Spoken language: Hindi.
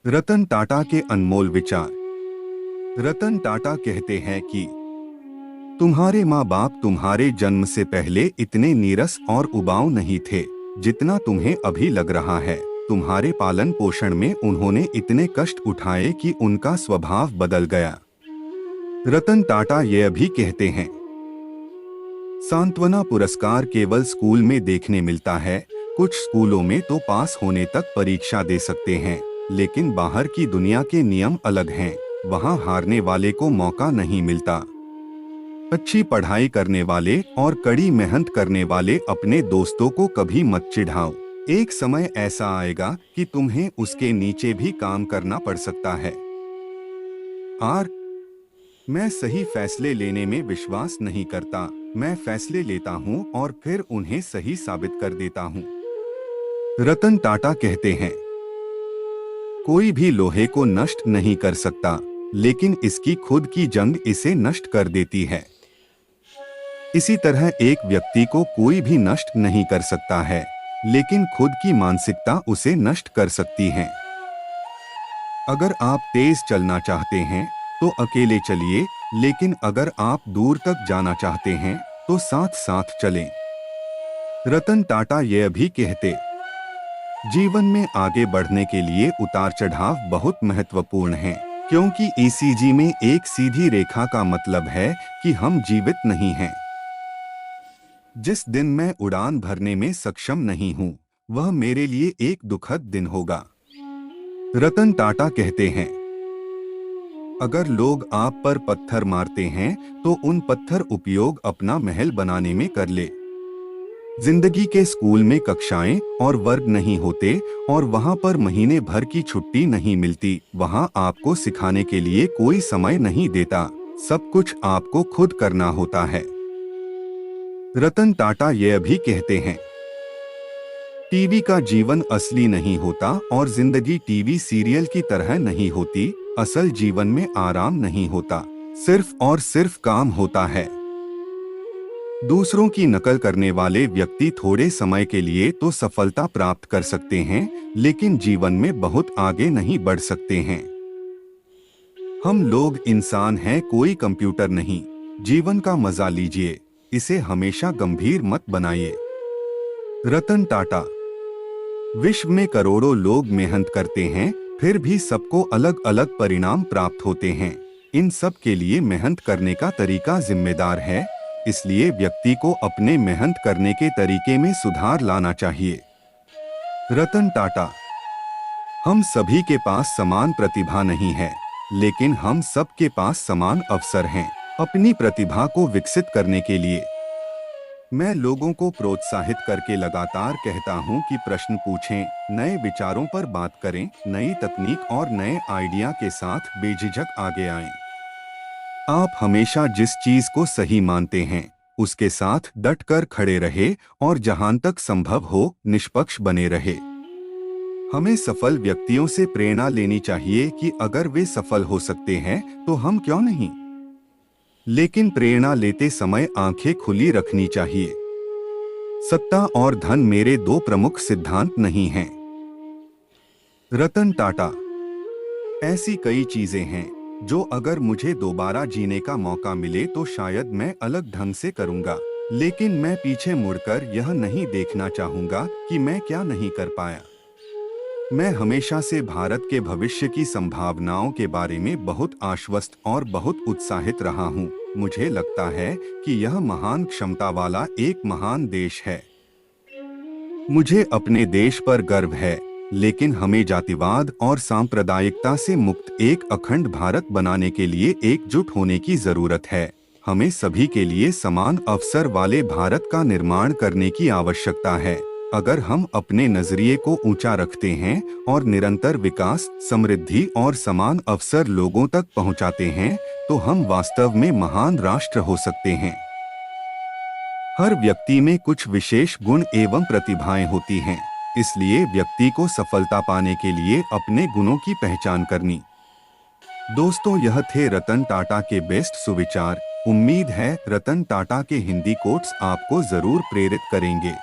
रतन टाटा के अनमोल विचार। रतन टाटा कहते हैं कि तुम्हारे माँ बाप तुम्हारे जन्म से पहले इतने नीरस और उबाऊ नहीं थे जितना तुम्हें अभी लग रहा है। तुम्हारे पालन पोषण में उन्होंने इतने कष्ट उठाए कि उनका स्वभाव बदल गया। रतन टाटा ये भी कहते हैं, सांत्वना पुरस्कार केवल स्कूल में देखने मिलता है। कुछ स्कूलों में तो पास होने तक परीक्षा दे सकते हैं, लेकिन बाहर की दुनिया के नियम अलग हैं। वहाँ हारने वाले को मौका नहीं मिलता। अच्छी पढ़ाई करने वाले और कड़ी मेहनत करने वाले अपने दोस्तों को कभी मत चिढ़ाओ। एक समय ऐसा आएगा कि तुम्हें उसके नीचे भी काम करना पड़ सकता है। आर मैं सही फैसले लेने में विश्वास नहीं करता। मैं फैसले लेता हूँ और फिर उन्हें सही साबित कर देता हूँ। रतन टाटा कहते हैं, कोई भी लोहे को नष्ट नहीं कर सकता, लेकिन इसकी खुद की जंग इसे नष्ट कर देती है। इसी तरह एक व्यक्ति को कोई भी नष्ट नहीं कर सकता है, लेकिन खुद की मानसिकता उसे नष्ट कर सकती है। अगर आप तेज चलना चाहते हैं तो अकेले चलिए, लेकिन अगर आप दूर तक जाना चाहते हैं तो साथ साथ चलें। रतन टाटा यह भी कहते, जीवन में आगे बढ़ने के लिए उतार चढ़ाव बहुत महत्वपूर्ण है, क्योंकि ईसीजी में एक सीधी रेखा का मतलब है कि हम जीवित नहीं हैं। जिस दिन मैं उड़ान भरने में सक्षम नहीं हूं, वह मेरे लिए एक दुखद दिन होगा। रतन टाटा कहते हैं, अगर लोग आप पर पत्थर मारते हैं तो उन पत्थर उपयोग अपना महल बनाने में कर ले। जिंदगी के स्कूल में कक्षाएं और वर्ग नहीं होते और वहां पर महीने भर की छुट्टी नहीं मिलती। वहां आपको सिखाने के लिए कोई समय नहीं देता। सब कुछ आपको खुद करना होता है। रतन टाटा यह भी कहते हैं, टीवी का जीवन असली नहीं होता और जिंदगी टीवी सीरियल की तरह नहीं होती। असल जीवन में आराम नहीं होता, सिर्फ और सिर्फ काम होता है। दूसरों की नकल करने वाले व्यक्ति थोड़े समय के लिए तो सफलता प्राप्त कर सकते हैं, लेकिन जीवन में बहुत आगे नहीं बढ़ सकते हैं। हम लोग इंसान हैं, कोई कंप्यूटर नहीं। जीवन का मजा लीजिए, इसे हमेशा गंभीर मत बनाइए। रतन टाटा। विश्व में करोड़ों लोग मेहनत करते हैं, फिर भी सबको अलग अलग परिणाम प्राप्त होते हैं। इन सब के लिए मेहनत करने का तरीका जिम्मेदार है, इसलिए व्यक्ति को अपने मेहनत करने के तरीके में सुधार लाना चाहिए। रतन टाटा। हम सभी के पास समान प्रतिभा नहीं है, लेकिन हम सब के पास समान अवसर हैं अपनी प्रतिभा को विकसित करने के लिए। मैं लोगों को प्रोत्साहित करके लगातार कहता हूं कि प्रश्न पूछें, नए विचारों पर बात करें, नई तकनीक और नए आइडिया के साथ बेझिझक आगे आएं। आप हमेशा जिस चीज को सही मानते हैं उसके साथ डटकर खड़े रहे और जहां तक संभव हो निष्पक्ष बने रहे। हमें सफल व्यक्तियों से प्रेरणा लेनी चाहिए कि अगर वे सफल हो सकते हैं तो हम क्यों नहीं। लेकिन प्रेरणा लेते समय आंखें खुली रखनी चाहिए। सत्ता और धन मेरे दो प्रमुख सिद्धांत नहीं हैं। रतन टाटा। ऐसी कई चीजें हैं जो अगर मुझे दोबारा जीने का मौका मिले तो शायद मैं अलग ढंग से करूंगा, लेकिन मैं पीछे मुड़कर यह नहीं देखना चाहूंगा कि मैं क्या नहीं कर पाया। मैं हमेशा से भारत के भविष्य की संभावनाओं के बारे में बहुत आश्वस्त और बहुत उत्साहित रहा हूं। मुझे लगता है कि यह महान क्षमता वाला एक महान देश है। मुझे अपने देश पर गर्व है, लेकिन हमें जातिवाद और सांप्रदायिकता से मुक्त एक अखंड भारत बनाने के लिए एकजुट होने की जरूरत है। हमें सभी के लिए समान अवसर वाले भारत का निर्माण करने की आवश्यकता है। अगर हम अपने नजरिए को ऊंचा रखते हैं और निरंतर विकास, समृद्धि और समान अवसर लोगों तक पहुंचाते हैं, तो हम वास्तव में महान राष्ट्र हो सकते हैं। हर व्यक्ति में कुछ विशेष गुण एवं प्रतिभाएं होती हैं, इसलिए व्यक्ति को सफलता पाने के लिए अपने गुणों की पहचान करनी। दोस्तों, यह थे रतन टाटा के बेस्ट सुविचार। उम्मीद है रतन टाटा के हिंदी कोट्स आपको जरूर प्रेरित करेंगे।